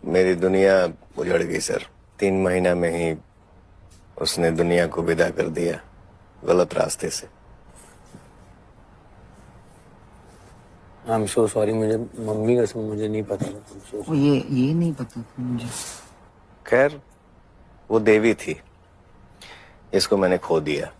मेरी दुनिया उजड़ गई सर। 3 महीना में ही उसने दुनिया को विदा कर दिया, गलत रास्ते से। आई एम सो सॉरी, मुझे मम्मी कसम मुझे नहीं पता था। ये नहीं पता था मुझे। खैर, वो देवी थी, इसको मैंने खो दिया।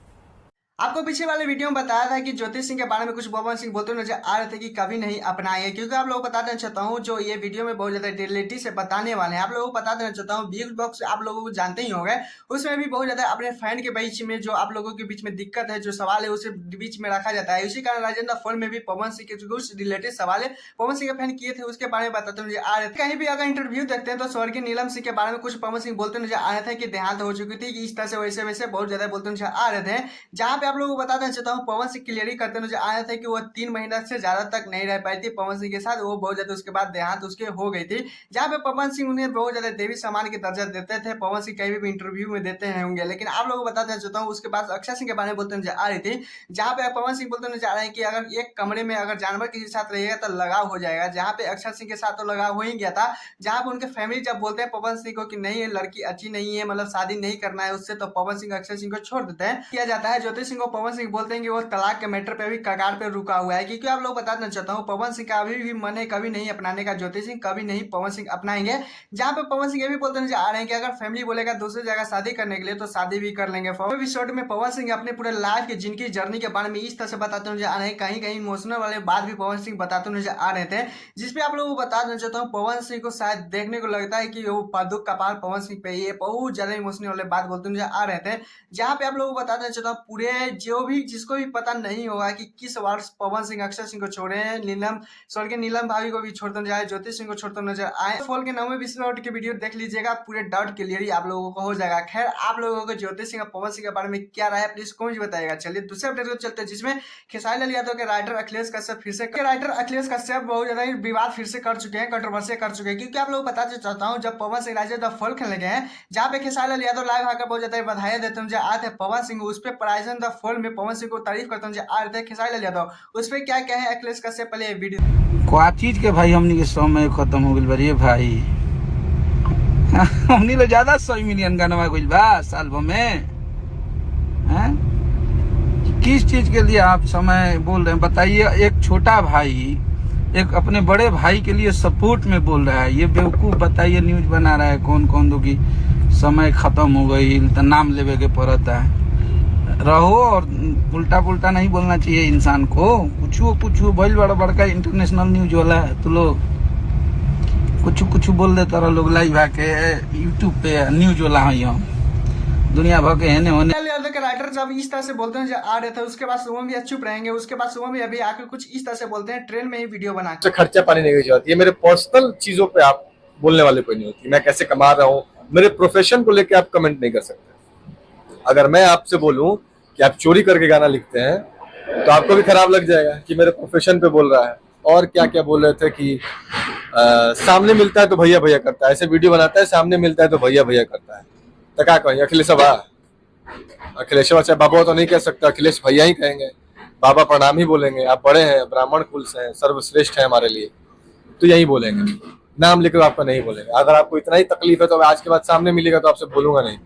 आपको पीछे वाले वीडियो में बताया था कि ज्योति सिंह के बारे में कुछ पवन सिंह बोलते हुए नजर आ रहे थे कि कभी नहीं अपनाएंगे, क्योंकि आप लोगों को बता देना चाहता हूँ जो ये वीडियो में बहुत ज्यादा रियलिटी से बताने वाले हैं। आप लोगों को बता देना चाहता हूँ, बिग बॉक्स आप लोगों को जानते ही होंगे, उसमें भी बहुत ज्यादा अपने फैन के बीच में जो आप लोगों के बीच में दिक्कत है, जो सवाल है उसे बीच में रखा जाता है। इसी कारण राजेंद्र फॉल में भी पवन सिंह के कुछ रिलेटेड सवाल है पवन सिंह के फैन किए थे, उसके बारे में बताते हुए आ रहे थे। कहीं भी अगर इंटरव्यू देखते हैं तो स्वर्गीय नीलम सिंह के बारे में कुछ पवन सिंह बोलते नजर आ रहे थे कि देहांत हो चुकी थी, कि इस तरह से वैसे वैसे बहुत ज्यादा बोलते नजर आ रहे थे। जहां पे आप लोगों को बता देना चाहता हूँ, पवन सिंह क्लियर करते नजर आया था कि वो 3 महीना से ज्यादा तक नहीं रह पाई थी पवन सिंह के साथ, वो बहुत ज्यादा उसके बाद देहांत उसके हो गई थी। जहां पे पवन सिंह उन्हें बहुत ज्यादा देवी सम्मान की दर्जा देते थे, पवन सिंह कहीं भी इंटरव्यू में देते हैं होंगे। लेकिन आप लोगों को बताना चाहता हूँ, उसके बाद अक्षय सिंह के बारे में बोलते नजर आ रही थी, जहां पे पवन सिंह बोलते नजर आ रहे हैं कि अगर एक कमरे में अगर जानवर किसी के साथ रहेगा तो लगाव हो जाएगा। जहां पे अक्षय सिंह के साथ तो लगाव हो ही गया था, जहां पे उनके फैमिली जब बोलते हैं पवन सिंह को कि नहीं, ये लड़की अच्छी नहीं है, मतलब शादी नहीं करना है उससे, तो पवन सिंह अक्षय सिंह को छोड़ देते हैं। किया जाता है ज्योति सिंह को पवन सिंह बोलते हैं कि वो तलाक के मैटर पे भी कगार पे रुका हुआ है, क्योंकि आप लोग बताना चाहता हूँ पवन सिंह का अभी भी मन है कभी नहीं अपनाने का, ज्योति सिंह कभी नहीं पवन सिंह अपनाएंगे। जहां पे पवन सिंह ये भी बोलते नजर आ रहे हैं कि अगर फैमिली बोलेगा दूसरी जगह शादी करने के लिए तो शादी भी कर लेंगे। एपिसोड में पवन सिंह अपने पूरे लाइफ की जिंदगी जर्नी के बारे में इस तरह से बताते नजर आ रहे हैं, कहीं कहीं इमोशनल वाले बात भी पवन सिंह बताते नजर आ रहे थे, जिसपे आप लोगों को बता देना चाहता हूँ पवन सिंह को शायद देखने को लगता है कि वो दुख का पार पवन सिंह पे ये बहुत ज्यादा इमोशनल वाले बात बोलते नजर आ रहे थे। जहां पे आप लोगों को बता देना चाहता हूँ, पूरे जो भी जिसको भी पता नहीं होगा कि किस वर्ष पवन सिंह अक्षय सिंह को छोड़े हैं, नीलम स्वर्गीय नीलम भाभी को भी छोड़ते नजर आए, ज्योति सिंह को छोड़ते नजर आए, फॉल के 9वें एपिसोड की वीडियो देख लीजिएगा, पूरे डाउट क्लियर ही आप लोगों को हो जाएगा। खैर, आप लोगों को ज्योति सिंह और पवन सिंह के बारे में क्या राय है प्लीज कमेंट बताइएगा। चलिए दूसरे अपडेट को चलते हैं, जिसमें खेसारी लाल यादव के राइटर अखिलेश कश्यप बहुत ज्यादा विवाद फिर से कर चुके हैं, कंट्रोवर्सी कर चुके हैं, क्योंकि आप लोग बताना चाहता हूँ जब Pawan Singh riser the fall खेलने गए हैं, जहाँ पे खेसारी लाल यादव लाइव आकर बहुत ज्यादा बधाई देते हैं आए थे पवन सिंह, उस पर प्राइजन द फॉल में पवन सिंह को तारीफ करते हैं आ रहे थे खेसारी लाल यादव, उस पर क्या क्या है अखिलेश कश्यप, पहले वीडियो क्या चीज के भाई हमनी के समय खत्म हो गइल बा रे भाई। हमनी लो ज्यादा 100 मिलियन गाना गइल बा साल भर में। हैं? किस चीज के लिए आप समय बोल रहे हैं बताइए। एक छोटा भाई एक अपने बड़े भाई के लिए सपोर्ट में बोल रहा है, ये बेवकूफ बताइए न्यूज बना रहा है कौन कौन दो की समय खत्म हो गई तो नाम लेवे के पड़ता है। रहो और उल्टा पुल्टा नहीं बोलना चाहिए इंसान को। कुछ बहुत बड़ा बड़का इंटरनेशनल न्यूज वाला है तो लोग कुछ बोल देता रहा लोग लाइव आके यूट्यूब पे न्यूज वाला है हम दुनिया भर के है होने के राइटर जब इस तरह से बोलते हैं आ रहे थे, उसके बाद सुबह भी चुप रहेंगे, उसके बाद सुबह भी अभी आकर कुछ इस तरह से बोलते हैं, ट्रेन में ही वीडियो बना के खर्चा पानी नहीं की जाती है। मेरे पर्सनल चीजों पे आप बोलने वाले कोई नहीं होती। मैं कैसे कमा रहा हूँ, मेरे प्रोफेशन को लेकर आप कमेंट नहीं कर सकते। अगर मैं आपसे बोलूं कि आप चोरी करके गाना लिखते हैं तो आपको भी खराब लग जाएगा कि मेरे प्रोफेशन पे बोल रहा है। और क्या क्या बोल रहे थे कि सामने मिलता है तो भैया भैया करता है, ऐसे वीडियो बनाता है, सामने मिलता है तो भैया भैया करता है। तो क्या कहेंगे अखिलेश चाहे बाबा तो नहीं कह सकता, अखिलेश भैया ही कहेंगे, बाबा प्रणाम ही बोलेंगे। आप बड़े हैं, ब्राह्मण कुल से हैं, सर्वश्रेष्ठ है हमारे लिए, तो यही बोलेंगे। नाम लेकर आपका नहीं बोलेंगे। अगर आपको इतना ही तकलीफ है तो आज के बाद सामने मिलेगा तो आपसे बोलूंगा नहीं।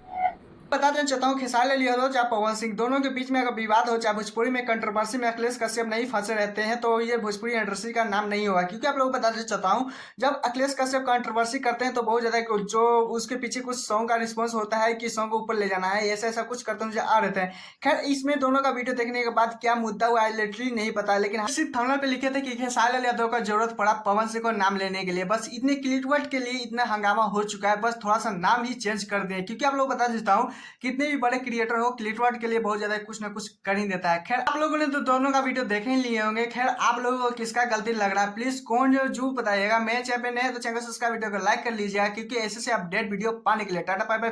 बता देना चाहता हूँ खेसारी लाल यादव या पवन सिंह दोनों के बीच में अगर विवाद हो, चाहे भोजपुरी में कंट्रोवर्सी में अखिलेश कश्यप नहीं फंसे रहते हैं, तो ये भोजपुरी इंडस्ट्री का नाम नहीं होगा। क्योंकि आप लोग बता देना चाहता हूँ, जब अखिलेश कश्यप कंट्रोवर्सी करते हैं तो बहुत ज्यादा जो उसके पीछे कुछ सॉन्ग का रिस्पॉन्स होता है कि सॉन्ग को ऊपर ले जाना है, ऐसा कुछ करते मुझे आ रहे थे। खैर, इसमें दोनों का वीडियो देखने के बाद क्या मुद्दा हुआ लिटरली नहीं पता, लेकिन सिर्फ थंबनेल पे लिखे थे कि खेसारी लाल यादव का जरूरत पड़ा पवन सिंह को नाम लेने के लिए, बस इतने क्लिकवर्ड के लिए इतना हंगामा हो चुका है, बस थोड़ा सा नाम ही चेंज कर दिए। क्योंकि आप लोग बता देता हूँ, कितने भी बड़े क्रिएटर हो, क्लिकवर्ड के लिए बहुत ज्यादा कुछ ना कुछ कर ही देता है। खैर, आप लोगों ने तो दोनों का वीडियो देख ही लिए होंगे। खैर, आप लोगों को किसका गलती लग रहा है प्लीज कौन जो बताइएगा। मेरे चैनल पे नए तो चैनल सब्सक्राइब, वीडियो को लाइक कर लीजिएगा, क्योंकि ऐसे से अपडेट वीडियो पाने के लिए। Tata bye bye.